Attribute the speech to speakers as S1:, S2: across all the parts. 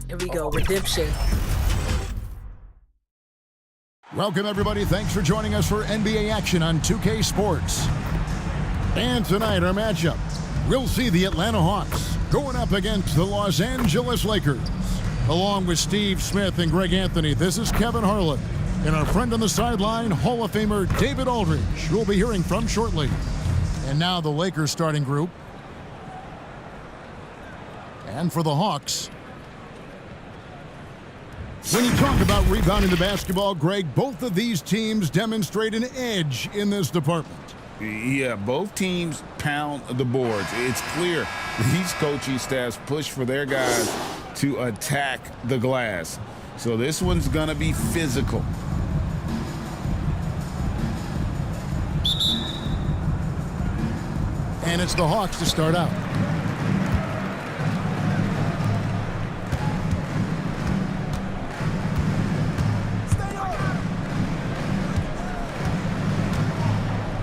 S1: Here we go, redemption.
S2: Welcome, everybody. Thanks for joining us for NBA action on 2K Sports. And tonight, our matchup, we'll see the Atlanta Hawks going up against the Los Angeles Lakers. Along with Steve Smith and Greg Anthony, this is Kevin Harlan. And our friend on the sideline, Hall of Famer David Aldridge, who we'll be hearing from shortly. And now the Lakers starting group. And for the Hawks, when you talk about rebounding the basketball, Greg, both of these teams demonstrate an edge in this department.
S3: Yeah, both teams pound the boards. It's clear these coaching staffs push for their guys to attack the glass. So this one's going to be physical.
S2: And it's the Hawks to start out.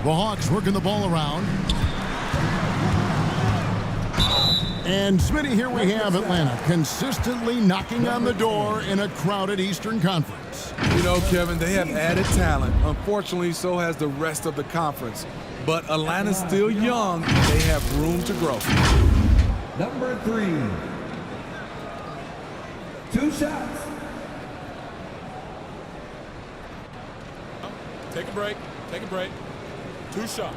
S2: The Hawks working the ball around. And Smitty, here we have Atlanta consistently knocking on the door in a crowded Eastern Conference.
S4: You know, Kevin, they have added talent. Unfortunately, so has the rest of the conference. But Atlanta's still young. They have room to grow.
S5: Number 3. 2 shots.
S6: Take a break. Take a break. 2 shots.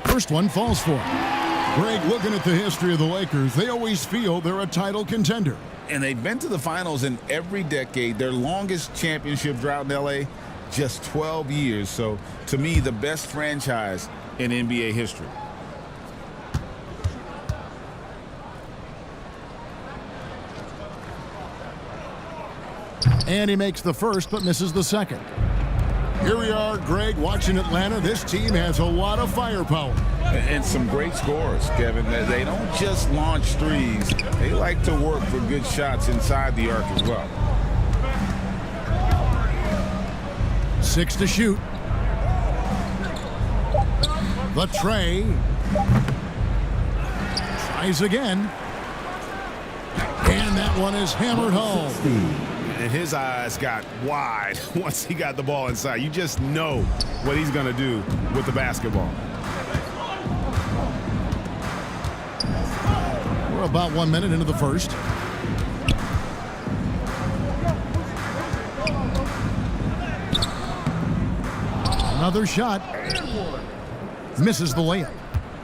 S2: First one falls for it. Greg, looking at the history of the Lakers, they always feel they're a title contender.
S3: And they've been to the finals in every decade. Their longest championship drought in LA, just 12 years. So, to me, the best franchise in NBA history.
S2: And he makes the first, but misses the second. Here we are, Greg, watching Atlanta. This team has a lot of firepower.
S3: And some great scores, Kevin. They don't just launch threes. They like to work for good shots inside the arc as well.
S2: 6 to shoot. The tray. Tries again. And that one is hammered home.
S7: And his eyes got wide once he got the ball inside. You just know what he's going to do with the basketball.
S2: We're about 1 minute into the first. Another shot. Misses the layup.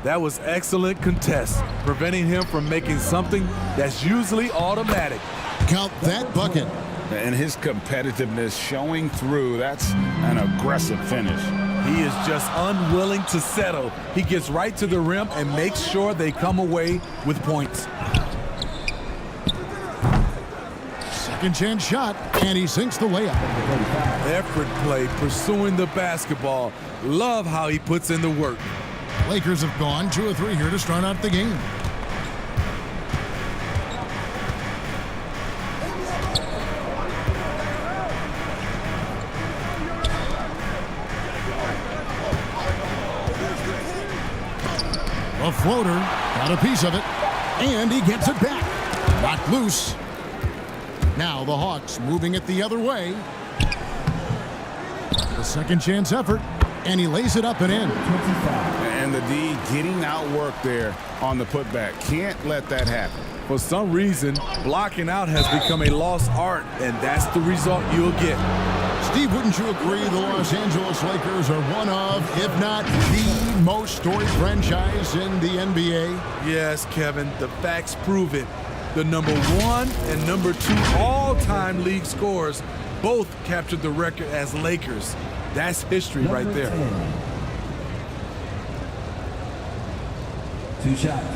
S4: That was excellent contest, preventing him from making something that's usually automatic.
S2: Count that bucket.
S3: And his competitiveness showing through. That's an aggressive finish.
S4: He is just unwilling to settle. He gets right to the rim and makes sure they come away with points.
S2: Second chance shot, and he sinks the layup.
S4: Effort play, pursuing the basketball. Love how he puts in the work.
S2: Lakers have gone 2 or 3 here to start out the game. A floater, got a piece of it, and he gets it back. Knocked loose. Now the Hawks moving it the other way. The second chance effort, and he lays it up and in.
S3: And the D getting outworked there on the putback. Can't let that happen.
S4: For some reason, blocking out has become a lost art, and that's the result you'll get.
S2: Steve, wouldn't you agree the Los Angeles Lakers are one of, if not the most storied franchise in the NBA?
S4: Yes, Kevin, the facts prove it. The number 1 and number 2 all-time league scorers both captured the record as Lakers. That's history right there.
S5: 2 shots.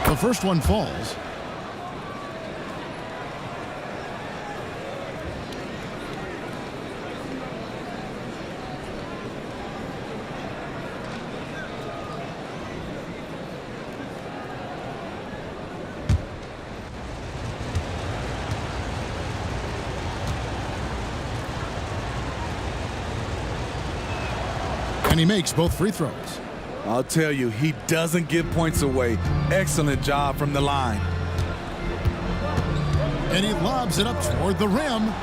S2: The first one falls. And he makes both free throws.
S4: I'll tell you, he doesn't give points away. Excellent job from the line.
S2: And he lobs it up toward the rim.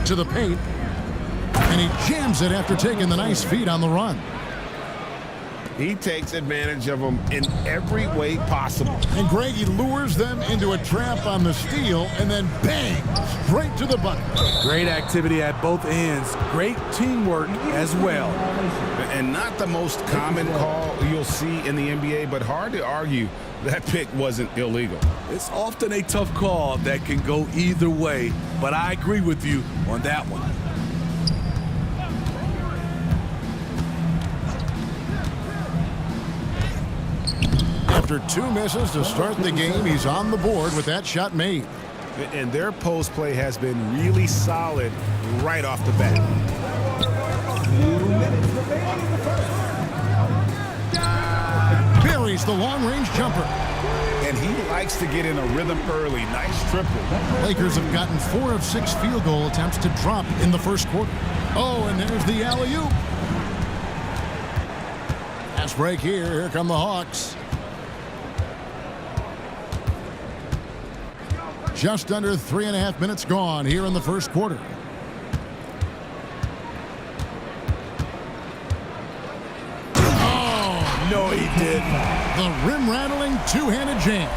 S2: To the paint. And he jams it after taking the nice feed on the run.
S7: He takes advantage of them in every way possible.
S2: And Greg, he lures them into a trap on the steal and then bang, straight to the bucket.
S4: Great activity at both ends. Great teamwork as well.
S7: And not the most common call you'll see in the NBA, but hard to argue that pick wasn't illegal.
S4: It's often a tough call that can go either way, but I agree with you on that one.
S2: After 2 misses to start the game, he's on the board with that shot made.
S7: And their post play has been really solid right off the bat.
S5: 2 minutes remaining in the first.
S2: Buries the long-range jumper.
S7: And he likes to get in a rhythm early. Nice triple.
S2: Lakers have gotten 4 of 6 field goal attempts to drop in the first quarter. Oh, and there's the alley-oop. Fast break here. Here come the Hawks. Just under 3.5 minutes gone here in the first quarter.
S4: Oh, no, he didn't.
S2: The rim-rattling two-handed jam.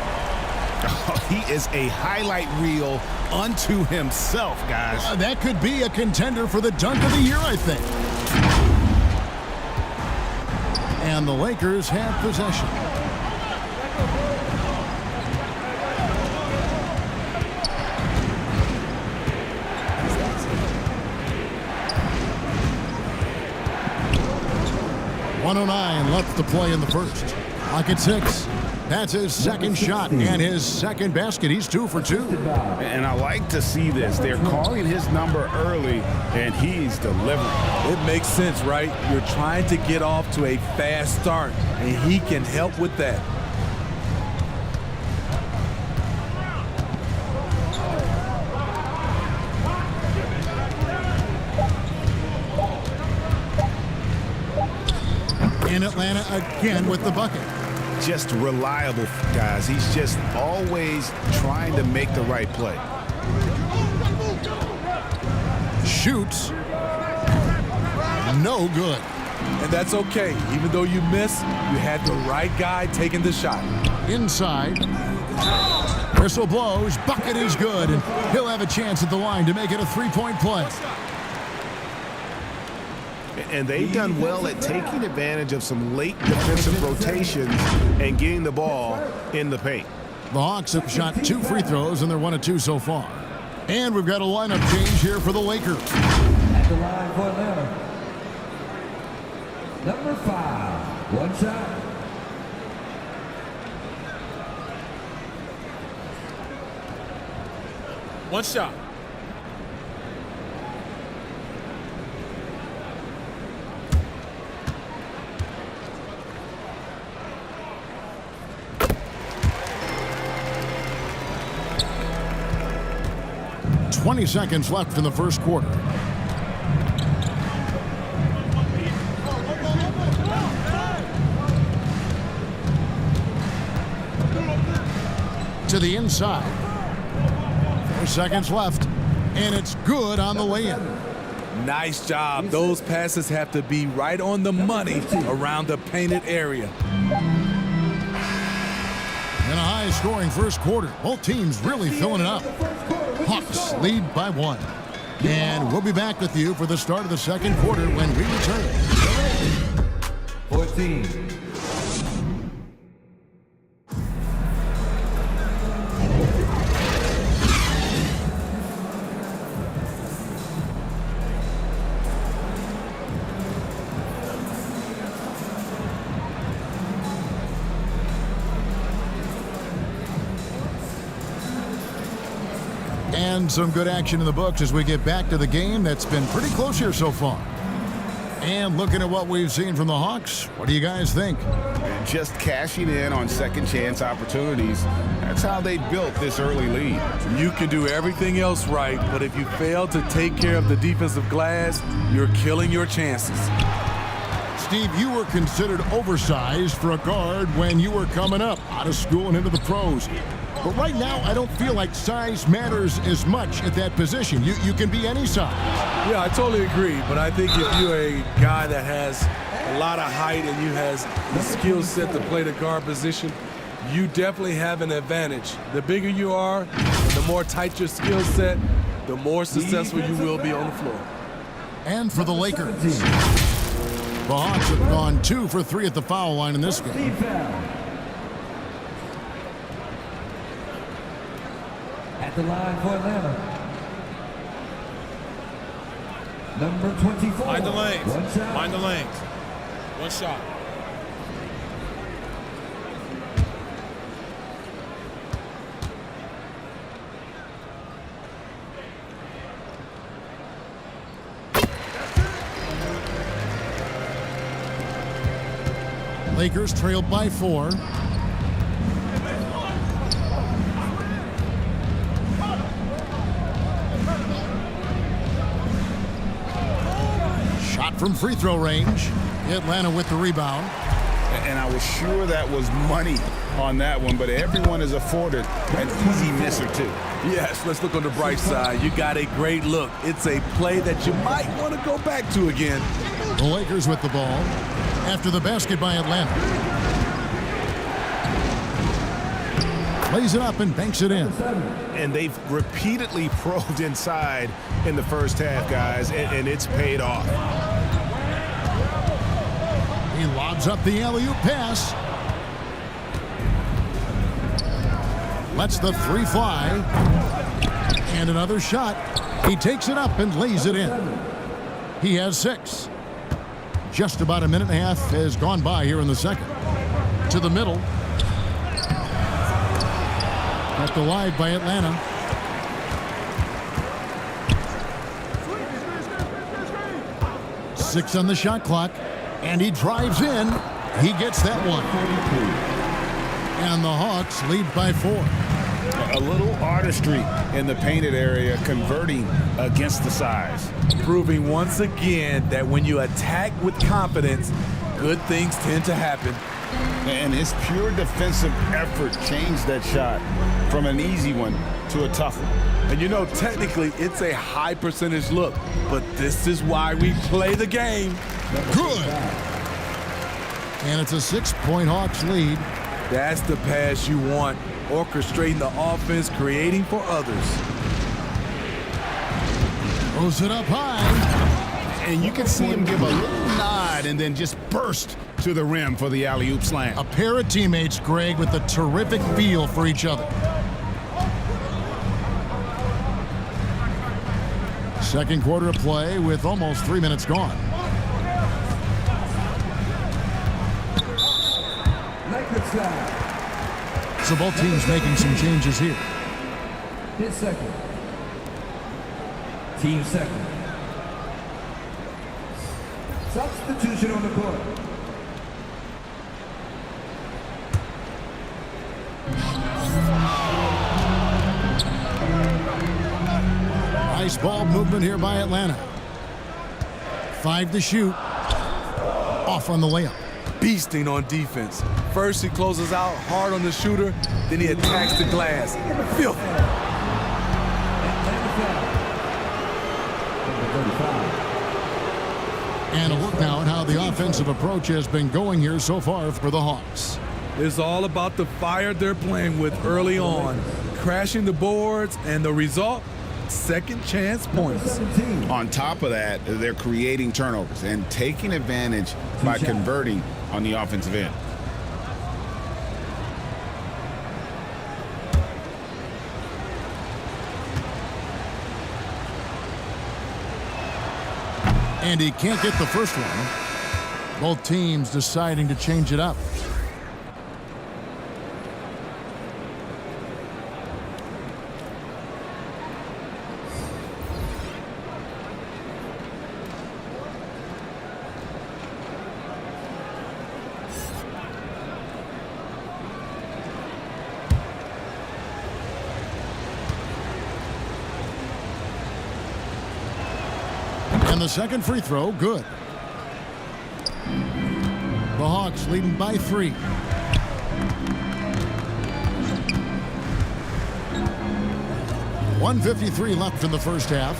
S7: Oh, he is a highlight reel unto himself, guys.
S2: That could be a contender for the dunk of the year, I think. And the Lakers have possession. .109 left to play in the first. Clock at 6. That's his second shot and his second basket. He's 2 for 2.
S7: And I like to see this. They're calling his number early, and he's delivering.
S4: It makes sense, right? You're trying to get off to a fast start, and he can help with that.
S2: In Atlanta again with the bucket.
S7: Just reliable, guys. He's just always trying to make the right play.
S2: Shoots. No good.
S4: And that's okay. Even though you miss, you had the right guy taking the shot.
S2: Inside. Whistle blows. Bucket is good. And he'll have a chance at the line to make it a three-point play.
S7: And they've done well at taking advantage of some late defensive rotations and getting the ball in the paint.
S2: The Hawks have shot 2 free throws, and they're 1 of 2 so far. And we've got a lineup change here for the Lakers.
S5: At the line for Atlanta. Number 5, 1 shot.
S6: One shot.
S2: .20 seconds left in the first quarter. To the inside. 4 seconds left, and it's good on the way-in.
S4: Nice job. Those passes have to be right on the money around the painted area.
S2: In a high-scoring first quarter, both teams really filling it up. Hawks lead by 1. And we'll be back with you for the start of the second quarter when we return.
S5: 14.
S2: And some good action in the books as we get back to the game that's been pretty close here so far. And looking at what we've seen from the Hawks, what do you guys think?
S3: Just cashing in on second chance opportunities. That's how they built this early lead.
S4: You can do everything else right, but if you fail to take care of the defensive glass, you're killing your chances.
S2: Steve, you were considered oversized for a guard when you were coming up out of school and into the pros. But right now, I don't feel like size matters as much at that position. You can be any size.
S4: Yeah, I totally agree, but I think if you're a guy that has a lot of height and you has the skill set to play the guard position, you definitely have an advantage. The bigger you are, the more tight your skill set, the more successful you will be on the floor.
S2: And for the Lakers, the Hawks have gone 2 for 3 at the foul line in this game.
S5: At the line for Atlanta, number 24.
S6: Mind the lanes.
S5: One shot.
S6: Mind the lanes. One shot.
S2: Lakers trailed by 4. Shot from free throw range. Atlanta with the rebound.
S3: And I was sure that was money on that one, but everyone is afforded an easy miss or two.
S4: Yes, let's look on the bright side. You got a great look. It's a play that you might want to go back to again.
S2: The Lakers with the ball after the basket by Atlanta. Plays it up and banks it in.
S7: And they've repeatedly probed inside in the first half, guys, and it's paid off.
S2: He lobs up the alley-oop pass. Lets the 3 fly. And another shot. He takes it up and lays it in. He has 6. Just about a minute and a half has gone by here in the second. To the middle. Kept alive by Atlanta. Six on the shot clock. And he drives in. He gets that one. And the Hawks lead by 4.
S3: A little artistry in the painted area, converting against the size.
S4: Proving once again that when you attack with confidence, good things tend to happen.
S3: And his pure defensive effort changed that shot from an easy one to a tough one.
S4: And you know, technically, it's a high percentage look, but this is why we play the game.
S2: Good. And it's a 6-point Hawks lead.
S4: That's the pass you want. Orchestrating the offense, creating for others.
S2: Throws it up high.
S7: And you can see him give a little nod and then just burst to the rim for the alley-oop slam.
S2: A pair of teammates, Greg, with a terrific feel for each other. Second quarter of play with almost 3 minutes gone.
S5: Lakers side.
S2: So both teams making some changes here.
S5: His second. Team second. Substitution on the court.
S2: Nice ball movement here by Atlanta. 5 to shoot. Off on the layup.
S4: Beasting on defense. First he closes out hard on the shooter, then he attacks the glass. Filthy.
S2: And a look now at how the offensive approach has been going here so far for the Hawks.
S4: It's all about the fire they're playing with early on. Crashing the boards, and the result, second chance points.
S3: On top of that, they're creating turnovers and taking advantage by converting on the offensive end.
S2: And he can't get the first one. Both teams deciding to change it up. And the second free throw, good. The Hawks leading by 3. .153 left in the first half.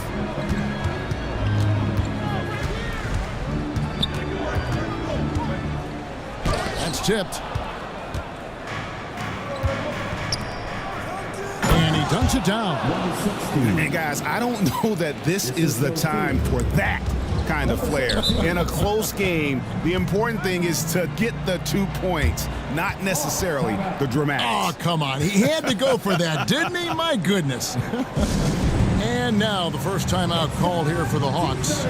S2: That's tipped. And he dunks it down.
S7: And guys, I don't know that this is the time for that kind of flair. In a close game, the important thing is to get the 2 points, not necessarily the dramatics.
S2: Oh, come on. He had to go for that, didn't he? My goodness. And now the first timeout called here for the Hawks.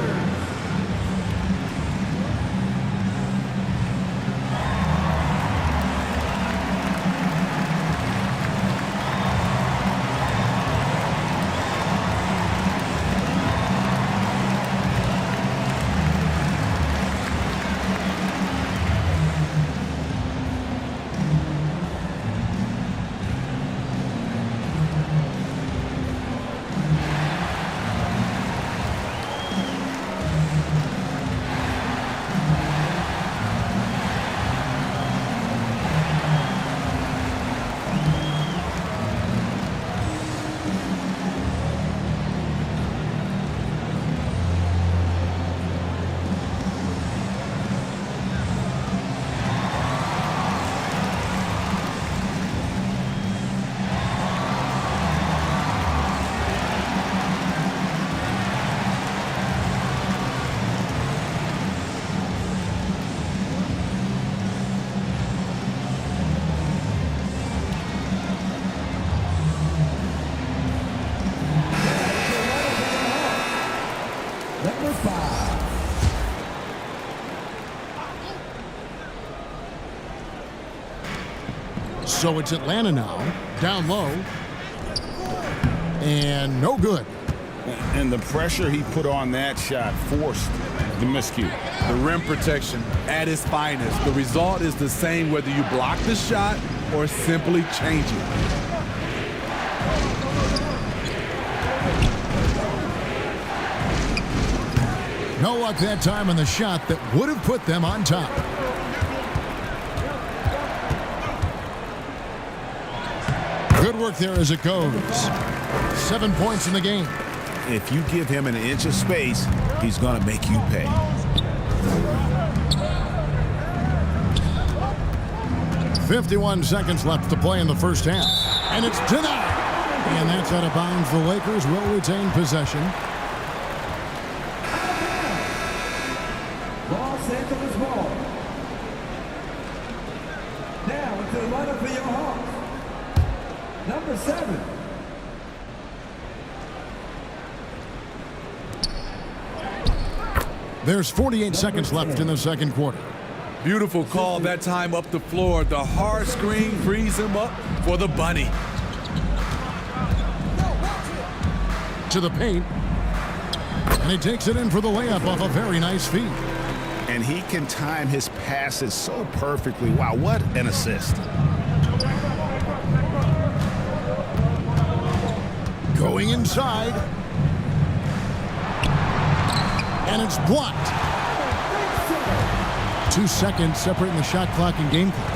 S5: Number 5.
S2: So it's Atlanta now, down low. And no good.
S3: And the pressure he put on that shot forced the miscue.
S4: The rim protection at its finest. The result is the same whether you block the shot or simply change it.
S2: No luck that time on the shot that would have put them on top. Good work there as it goes. 7 points in the game.
S7: If you give him an inch of space, he's going to make you pay.
S2: .51 seconds left to play in the first half. And it's denied. And that's out of bounds. The Lakers will retain possession.
S5: Los Angeles ball. Now into the lineup for your Hawks. Number 7.
S2: There's 48 seconds left in the second quarter.
S4: Beautiful call that time up the floor. The hard screen frees him up for the bunny.
S2: To the paint. And he takes it in for the layup off a very nice feed.
S7: And he can time his passes so perfectly. Wow, what an assist.
S2: Going inside. And it's blocked. 2 seconds separating the shot clock and game clock.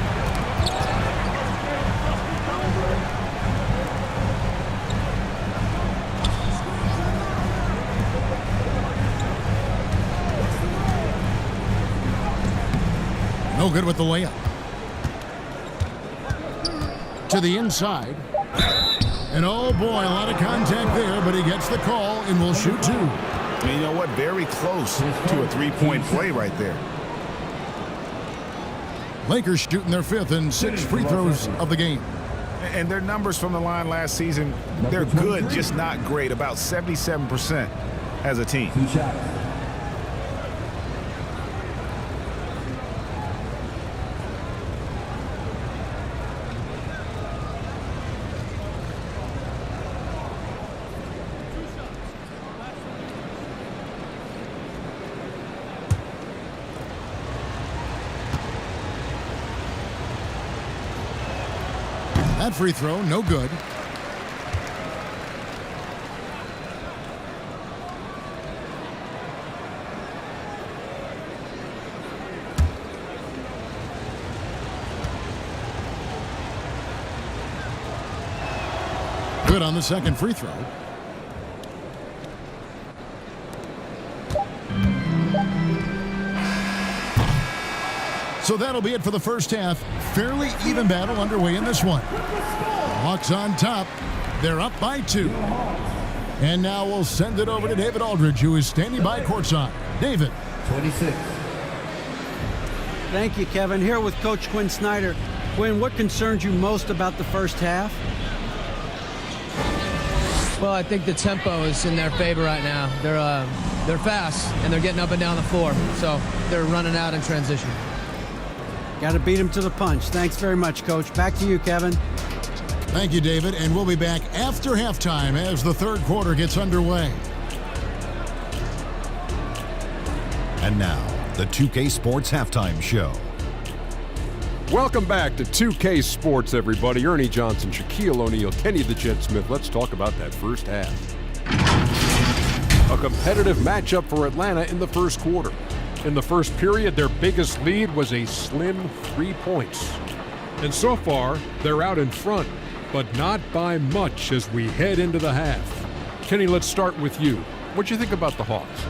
S2: No good with the layup. To the inside. And oh boy, a lot of contact there, but he gets the call and will shoot 2.
S7: And you know what? Very close to a three-point play right there.
S2: Lakers shooting their 5th and 6th free throws of the game.
S7: And their numbers from the line last season, they're good, just not great. About 77% as a team.
S5: 2 shots.
S2: That free throw, no good. Good on the second free throw. So that'll be it for the first half. Fairly even battle underway in this one. Hawks on top. They're up by 2. And now we'll send it over to David Aldridge, who is standing by courtside. David.
S5: 26.
S1: Thank you, Kevin. Here with Coach Quinn Snyder. Quinn, what concerns you most about the first half?
S8: Well, I think the tempo is in their favor right now. They're fast, and they're getting up and down the floor, so they're running out in transition.
S1: Got to beat him to the punch. Thanks very much, Coach. Back to you, Kevin.
S2: Thank you, David, and we'll be back after halftime as the third quarter gets underway.
S9: And now, the 2K Sports Halftime Show.
S10: Welcome back to 2K Sports, everybody. Ernie Johnson, Shaquille O'Neal, Kenny the Jet Smith. Let's talk about that first half. A competitive matchup for Atlanta in the first quarter. In the first period, their biggest lead was a slim 3 points. And so far, they're out in front, but not by much as we head into the half. Kenny, let's start with you. What do you think about the Hawks?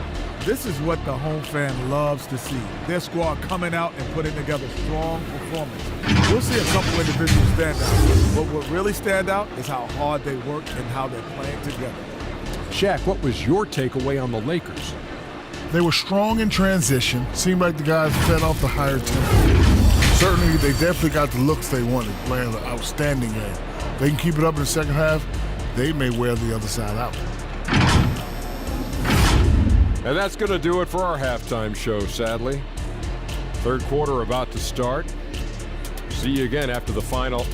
S11: This is what the home fan loves to see. Their squad coming out and putting together strong performance. We'll see a couple individual standouts, but what really stand out is how hard they work and how they're playing together.
S10: Shaq, what was your takeaway on the Lakers?
S12: They were strong in transition. Seemed like the guys fed off the higher tempo. Certainly, they definitely got the looks they wanted, playing an outstanding game. They can keep it up in the second half, they may wear the other side out.
S10: And that's going to do it for our halftime show, sadly. Third quarter about to start. See you again after the final.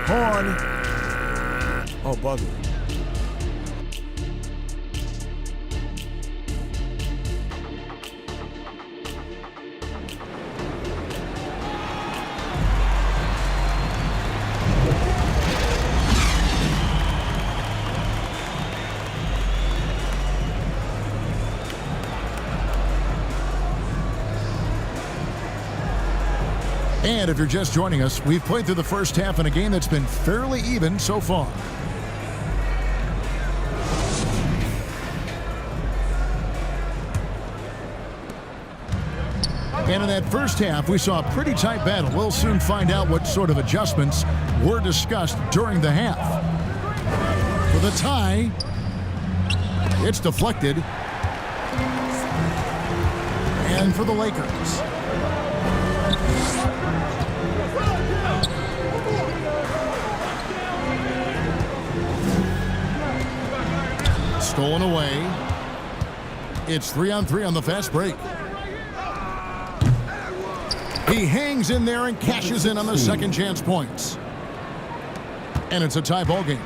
S11: Horn. Oh, buzzer.
S2: And if you're just joining us, we've played through the first half in a game that's been fairly even so far. And in that first half, we saw a pretty tight battle. We'll soon find out what sort of adjustments were discussed during the half. For the tie, it's deflected. And for the Lakers. Stolen away. It's 3-on-3 on the fast break. He hangs in there and cashes in on the second chance points. And it's a tie ball game.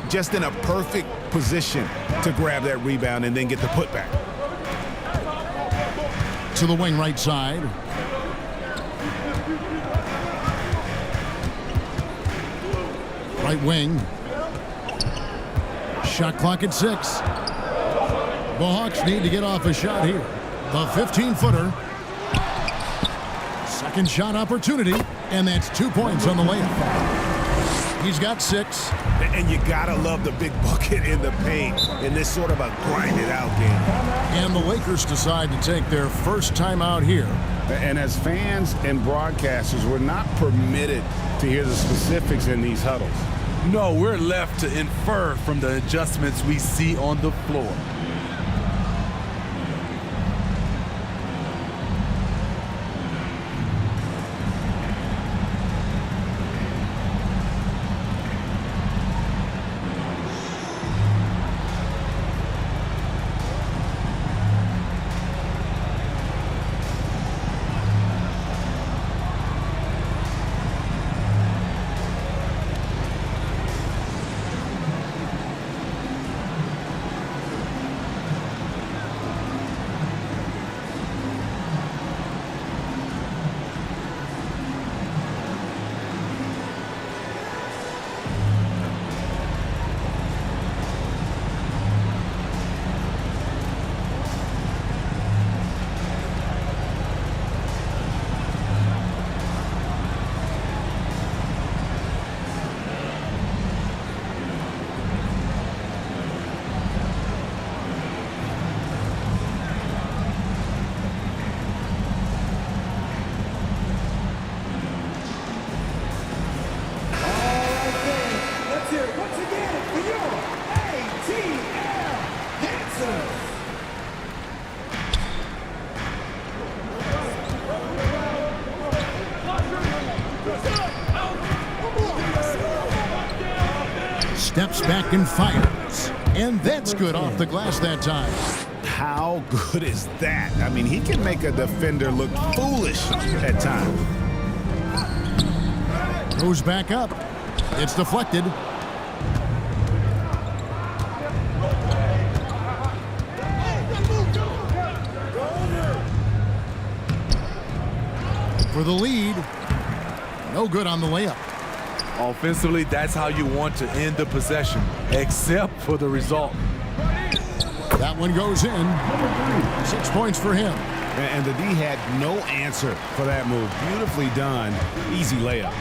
S7: Just in a perfect position to grab that rebound and then get the putback.
S2: To the wing right side. Right wing. Shot clock at 6. The Hawks need to get off a shot here. The 15-footer. Second shot opportunity, and that's 2 points on the layup. He's got 6.
S7: And you gotta love the big bucket in the paint in this sort of a grinded-out game.
S2: And the Lakers decide to take their first timeout here.
S3: And as fans and broadcasters, we're not permitted to hear the specifics in these huddles.
S4: No, we're left to infer from the adjustments we see on the floor.
S2: steps back and fires. And that's good off the glass that time.
S7: How good is that? I mean, he can make a defender look foolish at times.
S2: Goes back up. It's deflected. For the lead. No good on the layup.
S4: Offensively, that's how you want to end the possession, except for the result.
S2: That one goes in. 6 points for him.
S7: And the D had no answer for that move. Beautifully done. Easy layup.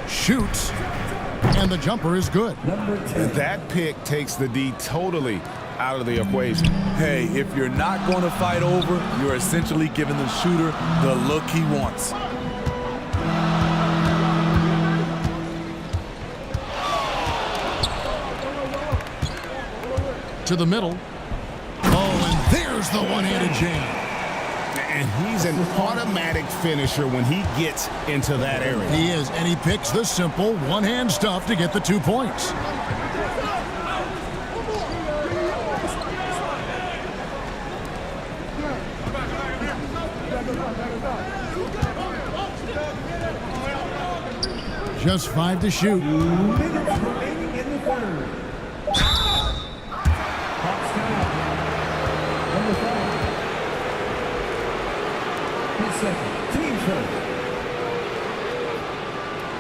S2: Shoots. And the jumper is good.
S7: That pick takes the D totally out of the equation.
S4: Hey, if you're not going to fight over, you're essentially giving the shooter the look he wants.
S2: To the middle. Oh, and there's the one-handed jam.
S7: And he's an automatic finisher when he gets into that area.
S2: He is, and he picks the simple one-hand stuff to get the 2 points. Just 5 to shoot.
S5: Minutes remaining in the third. Hawks time. Number 5. His second. Team first.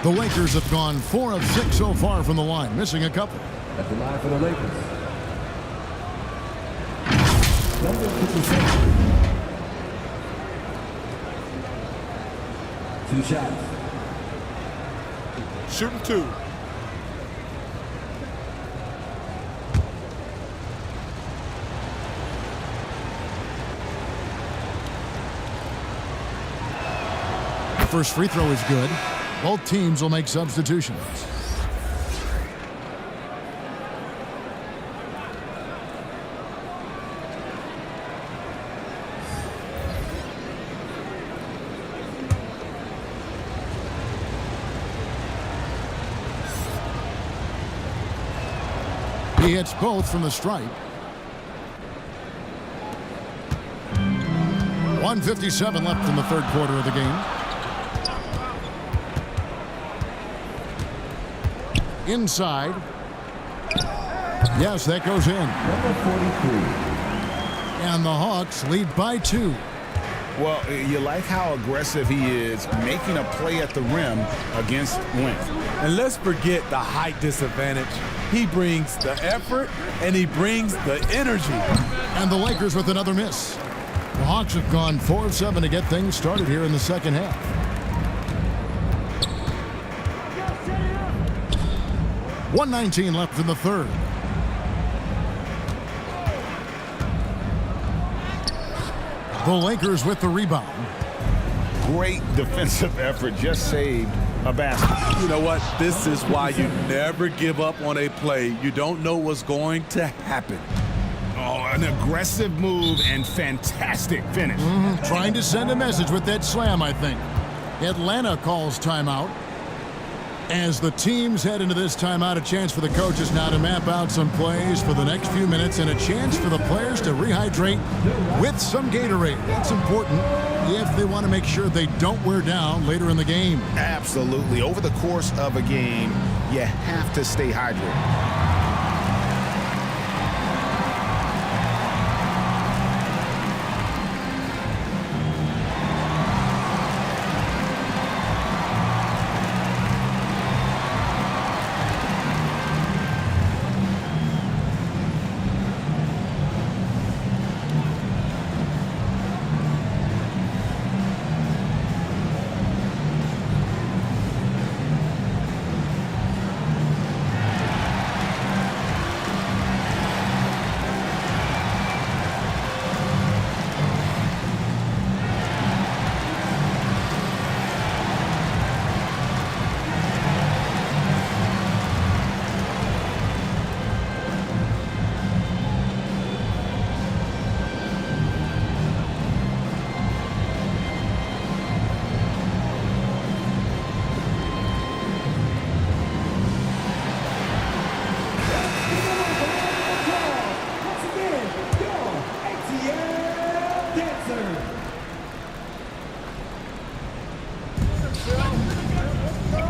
S2: The Lakers have gone 4 of 6 so far from the line, missing a couple.
S5: At the line for the Lakers. Number 57. 2 shots.
S12: Shooting 2.
S2: First free throw is good. Both teams will make substitutions. He hits both from the stripe. 1:57 left in the third quarter of the game. Inside. Yes, that goes in.
S5: Number 43.
S2: And the Hawks lead by 2.
S3: Well, you like how aggressive he is, making a play at the rim against length.
S4: And let's forget the height disadvantage. He brings the effort, and he brings the energy.
S2: And the Lakers with another miss. The Hawks have gone 4 of 7 to get things started here in the second half. .119 left in the third. The Lakers with the rebound.
S3: Great defensive effort, just saved a basket.
S4: You know what? This is why you never give up on a play. You don't know what's going to happen.
S7: Oh, an aggressive move and fantastic finish.
S2: Trying to send a message with that slam, I think. Atlanta calls timeout. As the teams head into this timeout, a chance for the coaches now to map out some plays for the next few minutes and a chance for the players to rehydrate with some Gatorade. That's important if they want to make sure they don't wear down later in the game.
S7: Absolutely. Over the course of a game, you have to stay hydrated.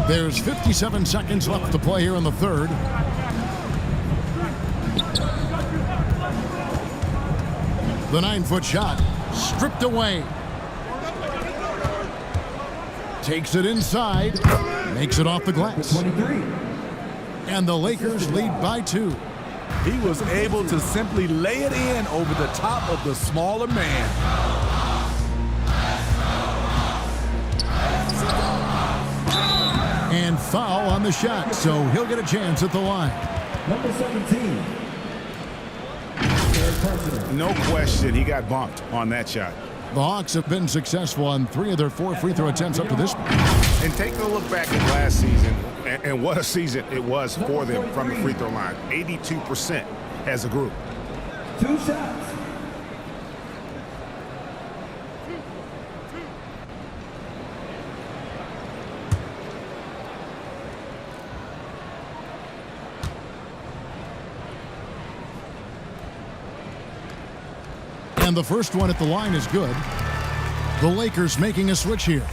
S2: There's 57 seconds left to play here in the third. The 9-foot shot stripped away. Takes it inside, makes it off the glass.
S5: 23.
S2: And the Lakers lead by 2.
S11: He was able to simply lay it in over the top of the smaller man.
S2: And foul on the shot, so he'll get a chance at the line.
S5: Number 17.
S7: No question, he got bumped on that shot.
S2: The Hawks have been successful on 3 of their 4 free throw attempts up to this point.
S7: And taking a look back at last season, and what a season it was for them from the free throw line. 82% as a group.
S5: 2 shots.
S2: And the first one at the line is good. The Lakers making a switch here.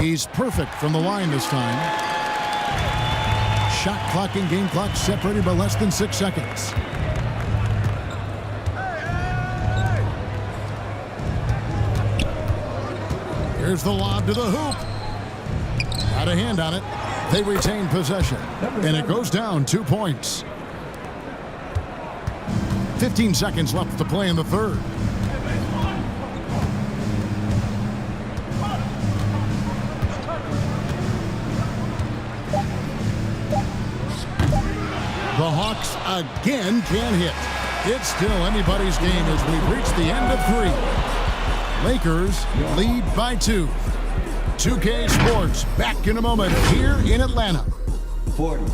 S2: He's perfect from the line this time. Shot clock and game clock separated by less than 6 seconds. Here's the lob to the hoop. Got a hand on it. They retain possession. And it goes down 2 points. 15 seconds left to play in the third. The Hawks again can't hit. It's still anybody's game as we've reached the end of 3. Lakers lead by 2. 2K Sports back in a moment here in Atlanta.
S5: 40.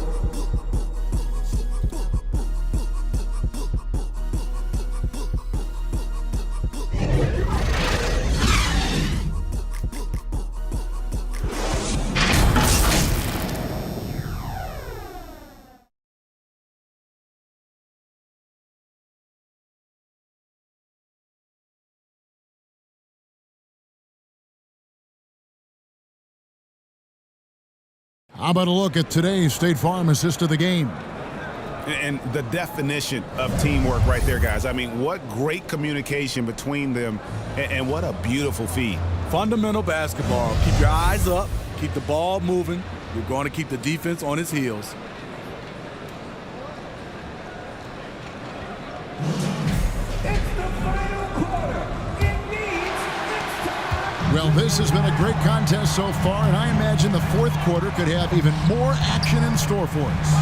S2: How about a look at today's State Farm assist of the game?
S7: And the definition of teamwork right there, guys. I mean, what great communication between them, and what a beautiful feed.
S11: Fundamental basketball. Keep your eyes up. Keep the ball moving. You're going to keep the defense on its heels.
S5: It's the final quarter. It means it's time.
S2: Well, this has been a great contest so far, and I imagine the fourth quarter could have even more action in store for us.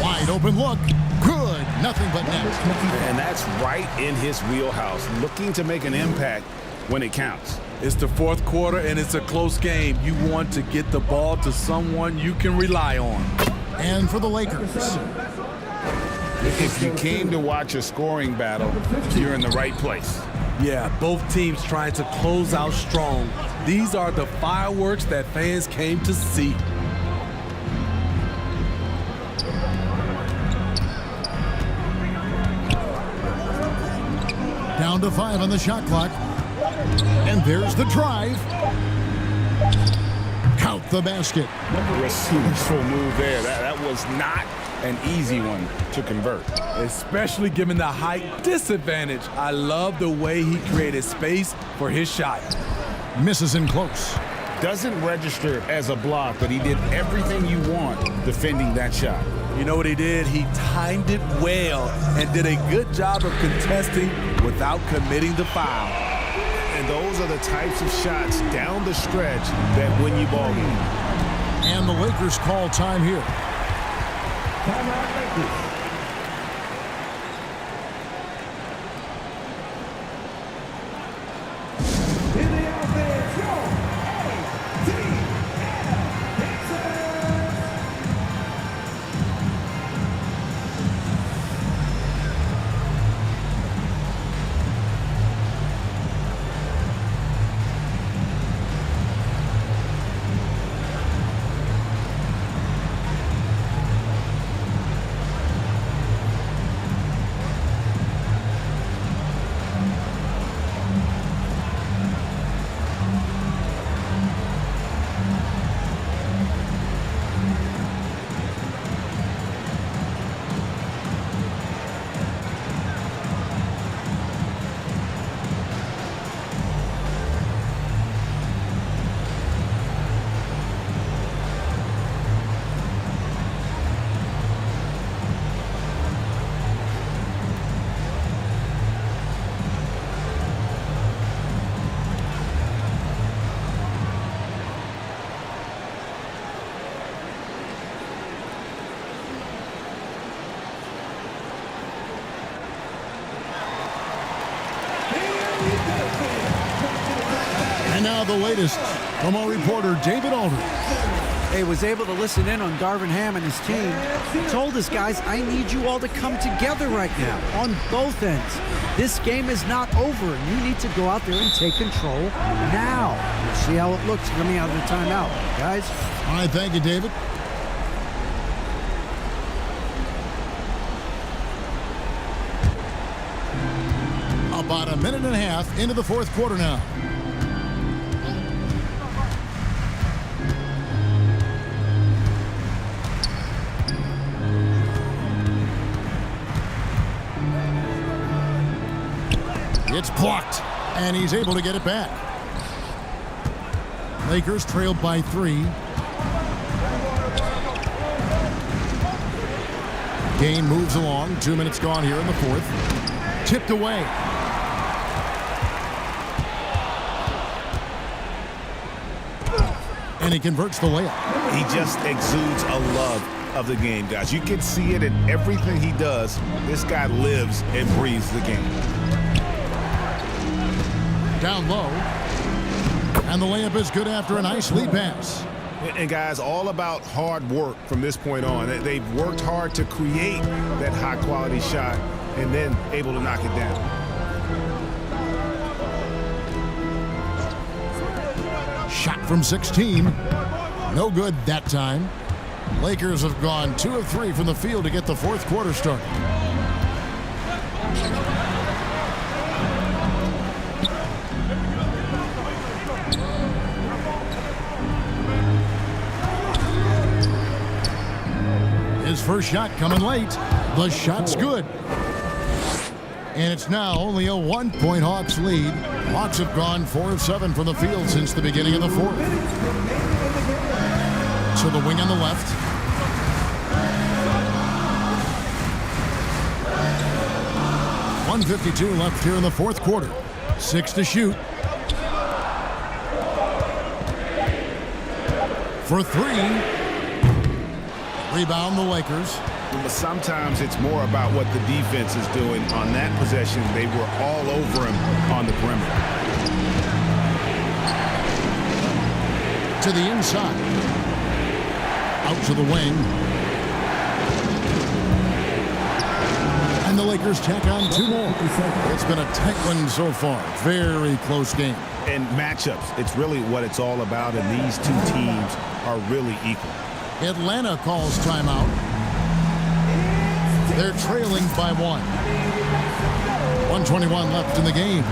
S2: Wide open look. Good. Nothing but net.
S7: And that's right in his wheelhouse, looking to make an impact when it counts.
S11: It's the fourth quarter, and it's a close game. You want to get the ball to someone you can rely on.
S2: And for the Lakers.
S3: If you came to watch a scoring battle, you're in the right place.
S11: Yeah, both teams trying to close out strong. These are the fireworks that fans came to see.
S2: Down to 5 on the shot clock. And there's the drive. Count the basket.
S3: Resourceful move there. That was not an easy one to convert.
S11: Especially given the height disadvantage. I love the way he created space for his shot.
S2: Misses in close.
S3: Doesn't register as a block, but he did everything you want defending that shot.
S11: You know what he did? He timed it well and did a good job of contesting without committing the foul.
S7: And those are the types of shots down the stretch that win you ball game.
S2: And the Lakers call time here.
S5: Timeout Lakers. Here they are there.
S2: And now the latest from our reporter, David Aldridge.
S1: He was able to listen in on Darvin Ham and his team. He told his guys, I need you all to come together right now on both ends. This game is not over, and you need to go out there and take control now. We'll see how it looks coming out of the timeout, guys.
S2: All right, thank you, David. About a minute and a half into the fourth quarter now. It's blocked, and he's able to get it back. Lakers trailed by 3. Game moves along. 2 minutes gone here in the fourth. Tipped away. And he converts the layup.
S7: He just exudes a love of the game, guys. You can see it in everything he does. This guy lives and breathes the game.
S2: Down low. And the layup is good after a nice lead pass.
S7: And guys, all about hard work from this point on. They've worked hard to create that high-quality shot and then able to knock it down.
S2: Shot from 16. No good that time. Lakers have gone 2 of 3 from the field to get the fourth quarter started. His first shot coming late. The shot's good. And it's now only a 1-point Hawks lead. Hawks have gone 4 of 7 from the field since the beginning of the fourth. To the wing on the left. .152 left here in the fourth quarter. 6 to shoot. For 3. Rebound the Lakers.
S7: But sometimes it's more about what the defense is doing on that possession. They were all over him on the perimeter.
S2: To the inside. Out to the wing. And the Lakers tack on 2 more. It's been a tight one so far. Very close game.
S7: And matchups, it's really what it's all about, and these two teams are really equal.
S2: Atlanta calls timeout. They're trailing by 1. 1:21 left in the game.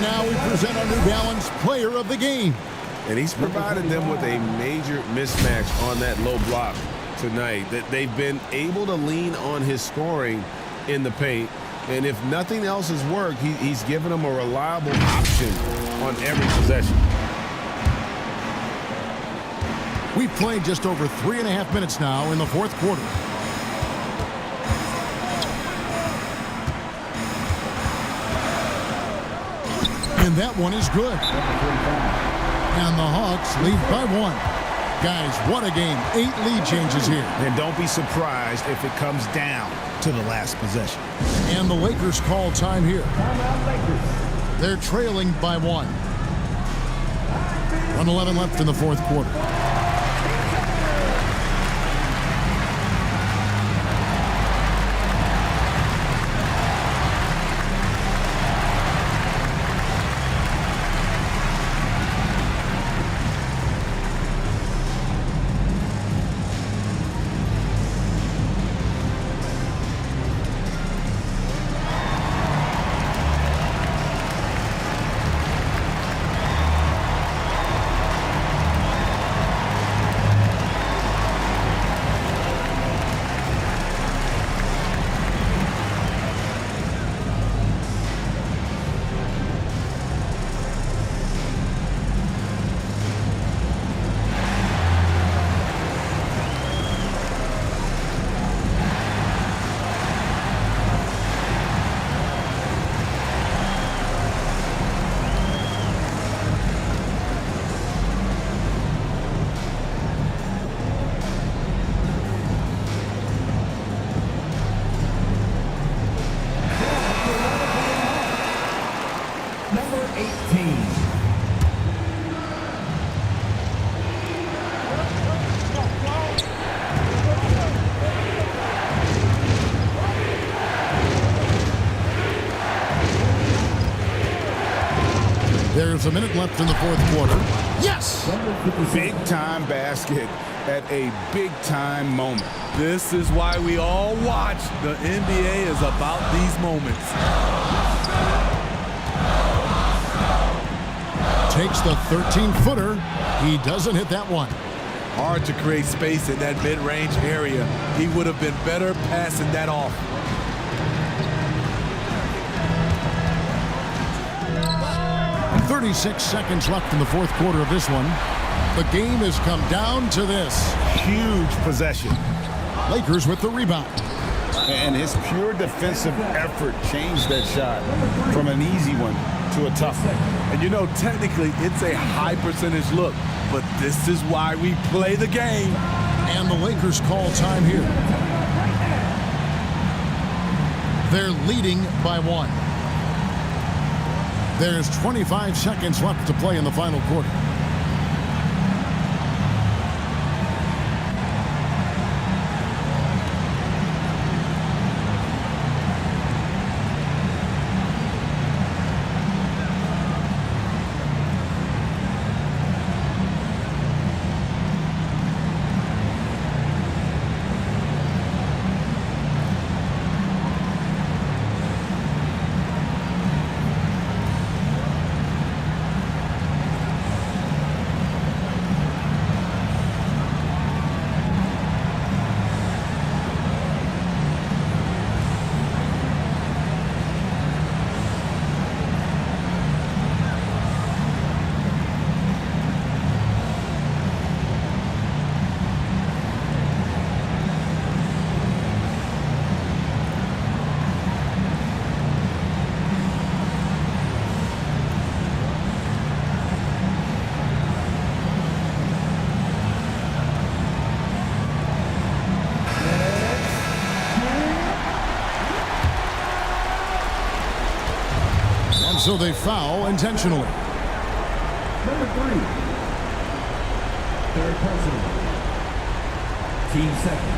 S2: Now we present our New Balance Player of the Game.
S7: And he's provided them with a major mismatch on that low block tonight. That they've been able to lean on his scoring in the paint. And if nothing else has worked, he's given them a reliable option on every possession.
S2: We've played just over 3.5 minutes now in the fourth quarter. And that one is good. And the Hawks lead by 1. Guys, what a game. 8 lead changes here.
S7: And don't be surprised if it comes down to the last possession.
S2: And the Lakers call time here. They're trailing by 1. 1:11 left in the fourth quarter. There's a minute left in the fourth quarter. Yes!
S3: Big time basket at a big time moment.
S4: This is why we all watch. The NBA is about these moments.
S2: Takes the 13-footer. He doesn't hit that one.
S4: Hard to create space in that mid-range area. He would have been better passing that off.
S2: And 36 seconds left in the fourth quarter of this one. The game has come down to this.
S3: Huge possession.
S2: Lakers with the rebound.
S3: And his pure defensive effort changed that shot from an easy one to a tough one.
S4: And you know, technically, it's a high percentage look, but this is why we play the game.
S2: And the Lakers call time here. They're leading by 1. There's 25 seconds left to play in the final quarter. So they foul intentionally.
S5: Number 3. Third personal. Team second.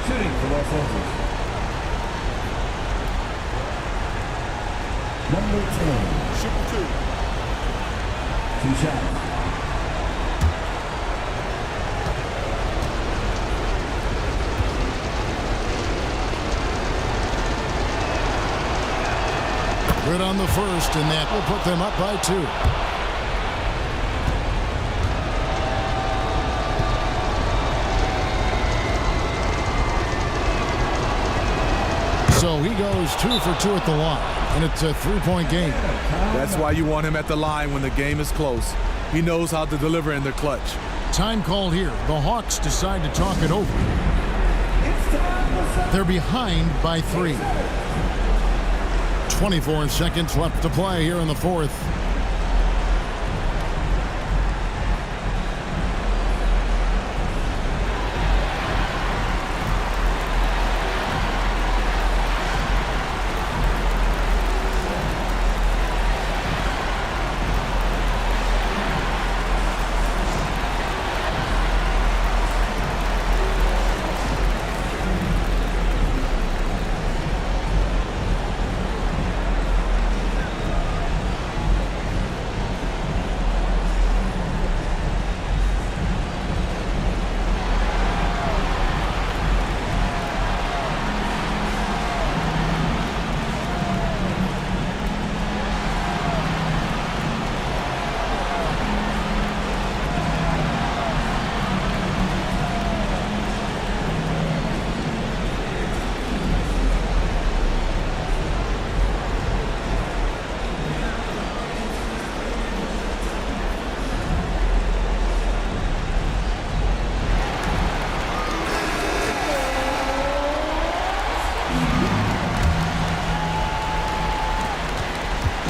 S5: Shooting for Los Angeles. Number 10.
S12: Shoot
S5: 2 shots.
S2: Good on the first, and that will put them up by 2. So he goes 2 for 2 at the line, and it's a 3-point game.
S4: That's why you want him at the line when the game is close. He knows how to deliver in the clutch.
S2: Time called here. The Hawks decide to talk it over. They're behind by 3. 24 seconds left to play here in the fourth.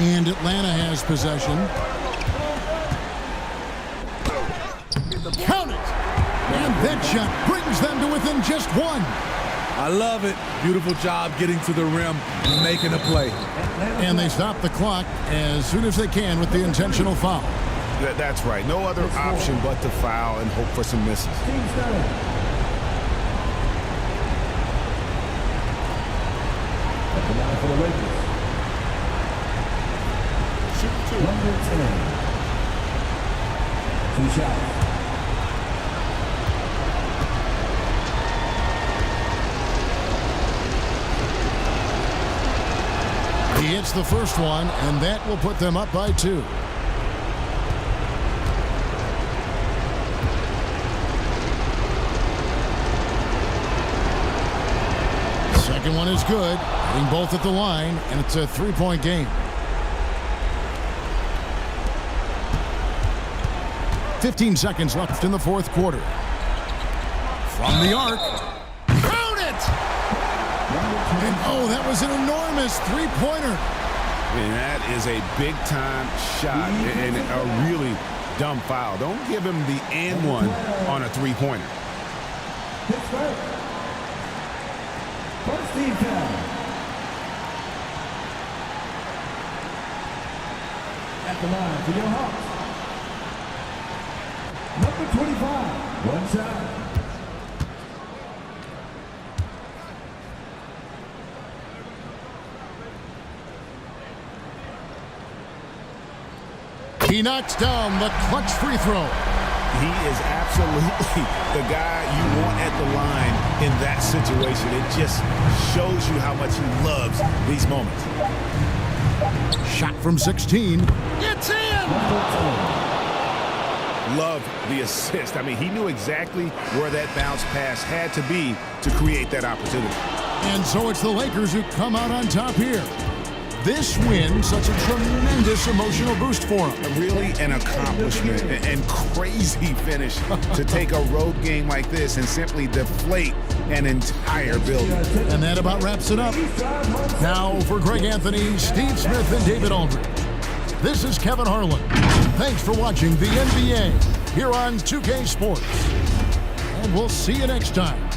S2: And Atlanta has possession. Count it! And that shot brings them to within just 1.
S4: I love it. Beautiful job getting to the rim and making a play.
S2: And they stop the clock as soon as they can with the intentional foul.
S3: That's right. No other option but to foul and hope for some misses.
S5: For the Lakers. Number 10. 2 shots.
S2: He hits the first one, and that will put them up by 2. Second one is good, hitting both at the line, and it's a 3-point game. 15 seconds left in the fourth quarter. From the arc. Count it! And oh, that was an enormous three-pointer.
S7: And that is a big-time shot and a really dumb foul. Don't give him the and one on a three-pointer.
S5: First team foul. At the line for your Hawks. Number 25, 1 shot.
S2: He knocks down the clutch free throw.
S7: He is absolutely the guy you want at the line in that situation. It just shows you how much he loves these moments.
S2: Shot from 16. It's in!
S7: Love the assist. I mean, he knew exactly where that bounce pass had to be to create that opportunity.
S2: And so it's the Lakers who come out on top here. This win, such a tremendous emotional boost for them.
S7: Really an accomplishment and crazy finish to take a road game like this and simply deflate an entire building.
S2: And that about wraps it up. Now for Greg Anthony, Steve Smith, and David Aldridge. This is Kevin Harlan. Thanks for watching the NBA here on 2K Sports. And we'll see you next time.